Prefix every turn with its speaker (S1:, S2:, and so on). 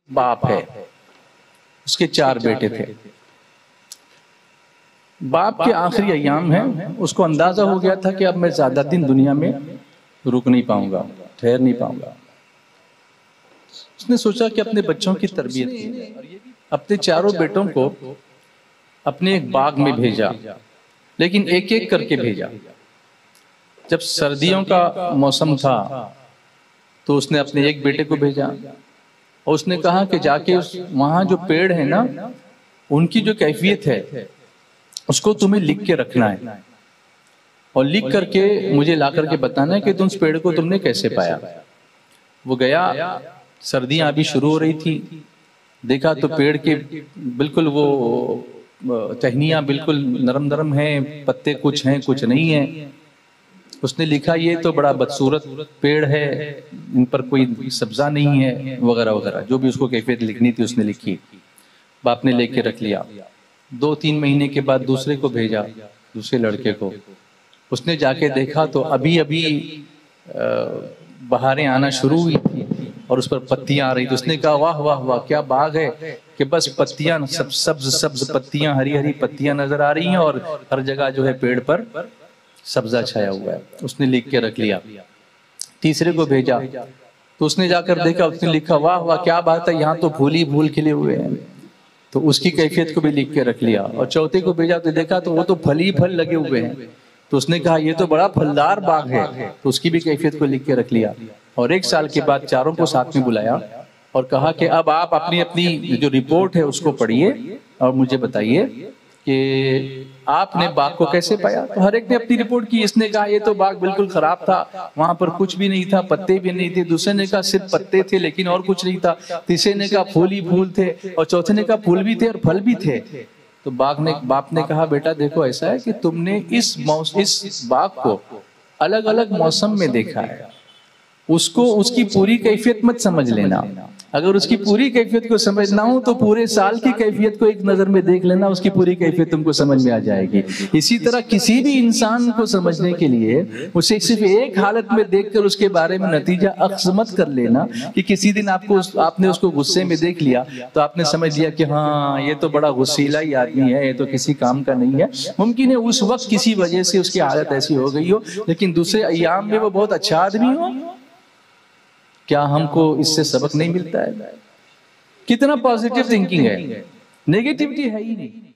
S1: باپ ہے، اس کے 4 بیٹے تھے۔ باپ کے آخری ایام ہیں، اس کو اندازہ ہو گیا تھا کہ اب میں زیادہ دن دنیا میں رک نہیں پاؤں گا، ٹھہر نہیں پاؤں گا۔ اس نے سوچا کہ اپنے بچوں کی تربیت کی، اپنے 4 بیٹوں کو اپنے ایک باغ میں بھیجا، لیکن ایک ایک کر کے بھیجا۔ جب سردیوں کا موسم تھا تو اس نے اپنے ایک بیٹے کو بھیجا اور اس نے کہا کہ جا کے وہاں جو پیڑ ہیں نا ان کی جو کیفیت ہے اس کو تمہیں لکھ کے رکھنا ہے اور لکھ کر کے مجھے لا کر کے بتانا ہے کہ تم اس پیڑ کو تم نے کیسے پایا۔ وہ گیا، سردیاں ابھی شروع ہو رہی تھی، دیکھا تو پیڑ کے بالکل وہ ٹہنیاں بالکل نرم نرم ہیں، پتے کچھ ہیں کچھ نہیں ہیں۔ اس نے لکھا یہ تو بڑا بدصورت پیڑ ہے، ان پر کوئی سبزہ نہیں ہے وغیرہ وغیرہ، جو بھی اس کو کیفیت لکھنی تھی اس نے لکھی۔ باپ نے لے کے رکھ لیا۔ 2-3 مہینے کے بعد دوسرے کو بھیجا، دوسرے لڑکے کو۔ اس نے جا کے دیکھا تو ابھی بہاریں آنا شروع ہوئی تھی اور اس پر پتیاں آ رہی تھی۔ اس نے کہا واہ واہ واہ کیا باغ ہے کہ بس پتیاں سبز پتیاں، ہری ہری پتیاں نظر آ رہی ہیں اور ہر جگہ جو ہے پیڑ پر سبزہ چھایا ہوا ہے۔ اس نے لکھ کے رکھ لیا۔ تیسرے کو بھیجا تو اس نے جا کر دیکھا، اس نے لکھا واہ واہ کیا بات ہے، یہاں تو پھول ہی پھول کھلے ہوئے ہیں، تو اس کی کیفیت کو بھی لکھ کے رکھ لیا۔ اور چوتھے کو بھیجا تو دیکھا تو وہ تو پھل ہی پھل لگے ہوئے ہیں، تو اس نے کہا یہ تو بڑا پھلدار باغ ہے، تو اس کی بھی کیفیت کو لکھ کے رکھ لیا۔ اور 1 سال کے بعد 4 کو ساتھ میں بلایا اور کہا کہ اب آپ اپنی اپنی جو رپورٹ ہے اس کو پڑھیے اور مجھے بتائیے کہ آپ نے باغ کو کیسے پایا۔ تو ہر ایک نے اپنی رپورٹ کی۔ اس نے کہا یہ تو باغ بالکل خراب تھا، وہاں پر کچھ بھی نہیں تھا، پتے بھی نہیں تھے۔ دوسرے نے کہا صرف پتے تھے لیکن اور کچھ نہیں تھا۔ تیسرے نے کہا پھول ہی پھول تھے، اور چوتھے نے کہا پھول بھی تھے اور پھل بھی تھے۔ تو باپ نے کہا بیٹا دیکھو ایسا ہے کہ تم نے اس باغ کو الگ الگ موسم میں دیکھا ہے، اس کی پوری کیفیت مت سمجھ لینا۔ اگر اس کی پوری کیفیت کو سمجھنا ہو تو پورے سال کی کیفیت کو ایک نظر میں دیکھ لینا، اس کی پوری کیفیت تم کو سمجھ میں آ جائے گی۔ اسی طرح کسی بھی انسان کو سمجھنے کے لیے اسے صرف ایک حالت میں دیکھ کر اس کے بارے میں نتیجہ اخذ مت کر لینا کہ کسی دن آپ نے اس کو غصے میں دیکھ لیا تو آپ نے سمجھ لیا کہ ہاں یہ تو بڑا غصیلا ہی آدمی ہے، یہ تو کسی کام کا نہیں ہے۔ ممکن ہے اس وقت کسی وجہ سے اس کی حالت ایسی ہو گئی ہو، لیکن دوسرے ایام میں وہ بہت اچھا آدمی ہو۔ کیا ہم کو اس سے سبق نہیں ملتا ہے؟ کتنا پازیٹیو تھنکنگ ہے، نیگیٹیوٹی ہے ہی نہیں۔